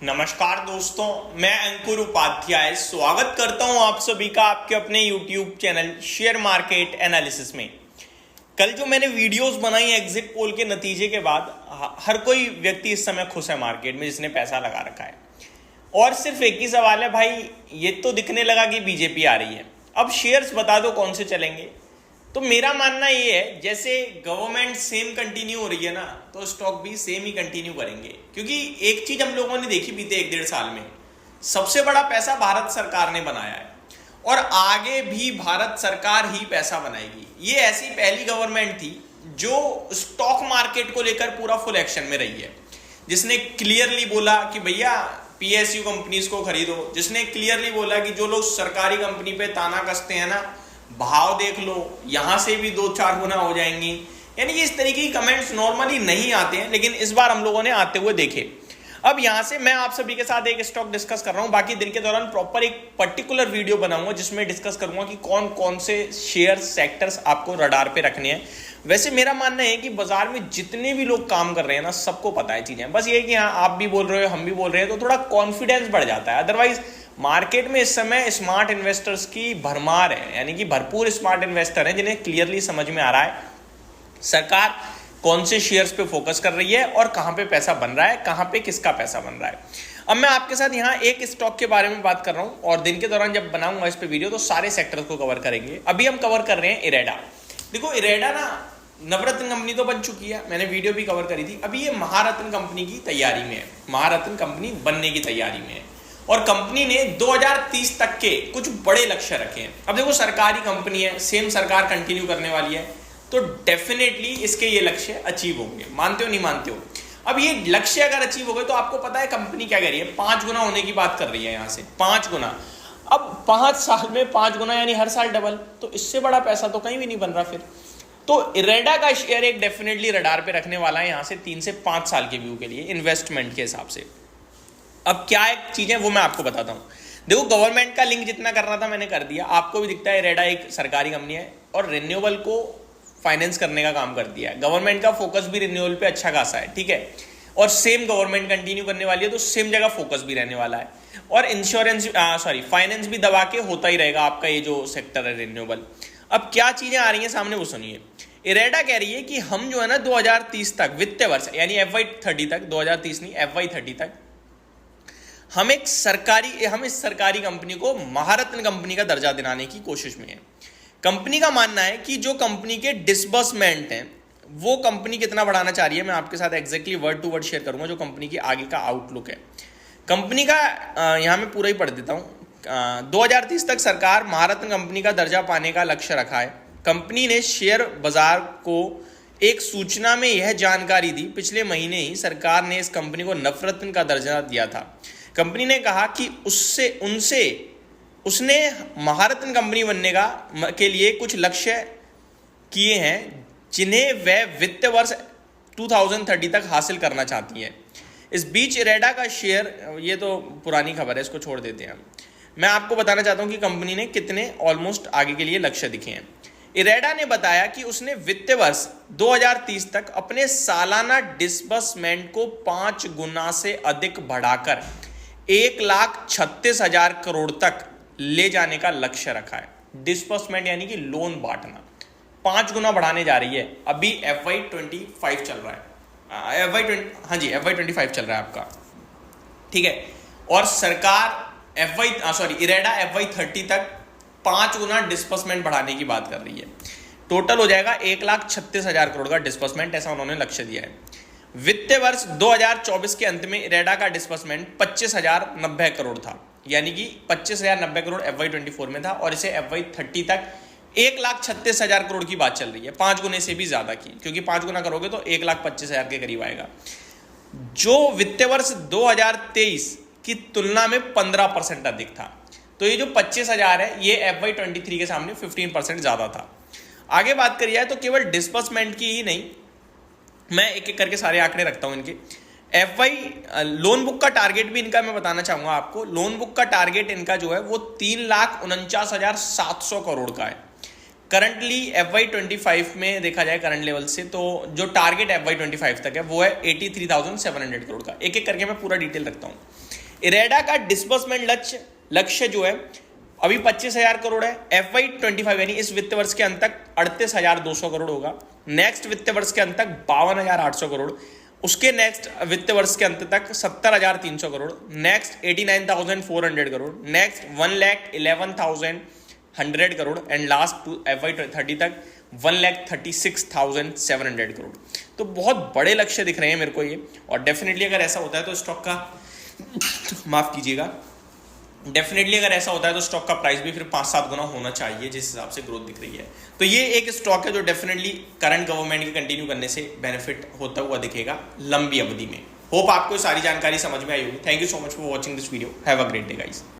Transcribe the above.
नमस्कार दोस्तों, मैं अंकुर उपाध्याय स्वागत करता हूं आप सभी का आपके अपने YouTube channel share market analysis में। कल जो मैंने वीडियोस बनाई एग्जिट पोल के नतीजे के बाद, हर कोई व्यक्ति इस समय खुश है मार्केट में जिसने पैसा लगा रखा है। और सिर्फ एक ही सवाल है भाई, ये तो दिखने लगा कि बीजेपी आ रही है, अब शेयर्स बता दो कौन से चलेंगे। तो मेरा मानना ये है, जैसे गवर्नमेंट सेम कंटिन्यू हो रही है ना, तो स्टॉक भी सेम ही कंटिन्यू करेंगे। क्योंकि एक चीज हम लोगों ने देखी बीते 1-1.5 साल में, सबसे बड़ा पैसा भारत सरकार ने बनाया है और आगे भी भारत सरकार ही पैसा बनाएगी। ये ऐसी पहली गवर्नमेंट थी जो स्टॉक मार्केट को लेकर पूरा फुल एक्शन में रही है, जिसने क्लियरली बोला कि भैया पीएसयू कंपनीज को खरीदो, जिसने क्लियरली बोला कि जो लोग सरकारी कंपनी पे ताना कसते हैं ना, भाव देख लो, यहां से भी 2-4 गुना हो जाएंगी। यानी कि इस तरीके की कमेंट्स नॉर्मली नहीं आते हैं, लेकिन इस बार हम लोगों ने आते हुए देखे। अब यहां से मैं आप सभी के साथ एक स्टॉक डिस्कस कर रहा हूं, बाकी दिन के दौरान प्रॉपर एक पर्टिकुलर वीडियो बनाऊंगा जिसमें डिस्कस करूंगा कि कौन कौन से शेयर सेक्टर्स आपको रडार पे रखने हैं। वैसे मेरा मानना है कि बाजार में जितने भी लोग काम कर रहे हैं ना, सबको पता है चीजें, बस ये कि हाँ आप भी बोल रहे हो हम भी बोल रहे हैं तो थोड़ा कॉन्फिडेंस बढ़ जाता है। अदरवाइज मार्केट में इस समय स्मार्ट इन्वेस्टर्स की भरमार है, यानी कि भरपूर स्मार्ट इन्वेस्टर हैं जिन्हें क्लियरली समझ में आ रहा है सरकार कौन से शेयर्स पे फोकस कर रही है और कहां पे पैसा बन रहा है, कहां पे किसका पैसा बन रहा है। अब मैं आपके साथ यहाँ एक स्टॉक के बारे में बात कर रहा हूं और दिन के दौरान जब बनाऊंगा इस पे वीडियो तो सारे सेक्टर्स को कवर करेंगे। अभी हम कवर कर रहे हैं इरेडा। देखो इरेडा ना नवरत्न कंपनी तो बन चुकी है, मैंने वीडियो भी कवर करी थी। अभी ये महारत्न कंपनी की तैयारी में है, महारत्न कंपनी बनने की तैयारी में है और कंपनी ने 2030 तक के कुछ बड़े लक्ष्य रखे हैं। अब देखो सरकारी कंपनी है, सेम सरकार कंटिन्यू करने वाली है, तो डेफिनेटली इसके ये लक्ष्य अचीव होंगे। मानते हो नहीं मानते हो? अब ये लक्ष्य अगर अचीव हो गए तो आपको पता है कंपनी क्या कह रही है, 5 गुना होने की बात कर रही है, यहां से 5 गुना। अब 5 साल में 5 गुना यानी हर साल डबल, तो इससे बड़ा पैसा तो कहीं भी नहीं बन रहा फिर। तो इरेडा का शेयर एक डेफिनेटली रडार पे रखने वाला है यहां से 3 से 5 साल के व्यू के लिए इन्वेस्टमेंट के हिसाब से। अब क्या एक चीज है वो मैं आपको बताता हूं। देखो गवर्नमेंट का लिंक जितना करना था मैंने कर दिया, आपको भी दिखता है इरेडा एक सरकारी कंपनी है और रिन्यूएबल को फाइनेंस करने का काम कर दिया है। गवर्नमेंट का फोकस भी रिन्यूएबल पे अच्छा खासा है, ठीक है, और सेम गवर्नमेंट कंटिन्यू करने वाली है तो सेम जगह फोकस भी रहने वाला है और इंश्योरेंस फाइनेंस भी दबा के होता ही रहेगा आपका ये जो सेक्टर है रिन्यूएबल। अब क्या चीजें आ रही हैं सामने वो सुनिए। इरेडा कह रही है कि हम जो है ना 2030 तक वित्तीय वर्ष यानी FY30 तक, 2030 नहीं FY30 तक हम इस सरकारी कंपनी को महारत्न कंपनी का दर्जा दिलाने की कोशिश में है। कंपनी का मानना है कि जो कंपनी के डिसबर्समेंट हैं वो कंपनी कितना बढ़ाना चाह रही है, मैं आपके साथ exactly word to word share करूंगा जो कंपनी की आगे का आउटलुक है। कंपनी का यहां मैं पूरा ही पढ़ देता हूं। 2030 तक सरकार महारत्न कंपनी का दर्जा पाने का लक्ष्य रखा है। कंपनी ने शेयर बाजार को एक सूचना में यह जानकारी दी, पिछले महीने ही सरकार ने इस कंपनी को नवरत्न का दर्जा दिया था। कंपनी ने कहा कि उसने महारत्न कंपनी बनने के लिए कुछ लक्ष्य किए हैं जिन्हें वह वित्त वर्ष 2030 तक हासिल करना चाहती है। इस बीच इरेडा का शेयर, ये तो पुरानी खबर है इसको छोड़ देते हैं, मैं आपको बताना चाहता हूं कि कंपनी ने कितने ऑलमोस्ट आगे के लिए लक्ष्य दिखे हैं। इरेडा ने बताया कि उसने वित्तीय वर्ष 2030 तक अपने सालाना डिसबर्समेंट को 5 गुना से अधिक बढ़ाकर 1,36,000 करोड़ तक ले जाने का लक्ष्य रखा है। डिसबर्समेंट यानी कि लोन बांटना 5 गुना बढ़ाने जा रही है। अभी FY25 चल रहा है, FY25 चल रहा है आपका, ठीक है, और सरकार इरेडा FY30 तक 5 गुना डिस्बर्समेंट बढ़ाने की बात कर रही है। टोटल हो जाएगा 1,36,000 करोड़ का डिस्बर्समेंट, ऐसा उन्होंने लक्ष्य दिया है। वित्तीय वर्ष 2024 के अंत में इरेडा का डिस्बर्समेंट 25,090 करोड़ था, यानी कि 25,090 करोड़ FY24 में था और इसे FY30 तक 1,36,000 करोड़ की बात चल रही है, 5 गुने से भी ज्यादा की, क्योंकि 5 गुना करोगे तो 1,25,000 के करीब आएगा, जो वित्तीय वर्ष 2023 की तुलना में 15% अधिक था। तो ये जो 25,000 है ये FY23 के सामने 15% ज्यादा था। आगे बात करी जाए तो केवल डिस्बर्समेंट की ही नहीं, मैं एक एक करके सारे आंकड़े रखता हूं इनके। लोन बुक का टारगेट भी इनका मैं बताना चाहूंगा आपको। लोन बुक का टारगेट इनका जो है वो 3,49,700 करोड़ का है। करंटली FY25 में देखा जाए करंट लेवल से, तो जो टारगेट FY25 तक है वो है 83,700 करोड़ का। एक एक करके मैं पूरा डिटेल रखता हूँ। इरेडा का डिस्बर्समेंट लक्ष्य जो है अभी 25,000 करोड़ है। FY25 यानी इस वित्त वर्ष के अंत तक 38,200 करोड़ होगा। नेक्स्ट वित्त वर्ष के अंत तक 52,800 करोड़, उसके नेक्स्ट वित्त वर्ष के अंत तक 70,300 crore, next 89,400 crore, next 1,11,100 crore and last to FY30 तक 1,36,700 करोड़। तो बहुत बड़े लक्ष्य दिख रहे हैं मेरे को ये, और डेफिनेटली अगर ऐसा होता है तो स्टॉक का माफ कीजिएगा, डेफिनेटली अगर ऐसा होता है तो स्टॉक का प्राइस भी फिर 5-7 गुना होना चाहिए जिस हिसाब से ग्रोथ दिख रही है। तो ये एक स्टॉक है जो डेफिनेटली करंट गवर्नमेंट के कंटिन्यू करने से बेनिफिट होता हुआ दिखेगा लंबी अवधि में। होप आपको सारी जानकारी समझ में आई होगी। Thank you so much for watching this video. Have a great day guys.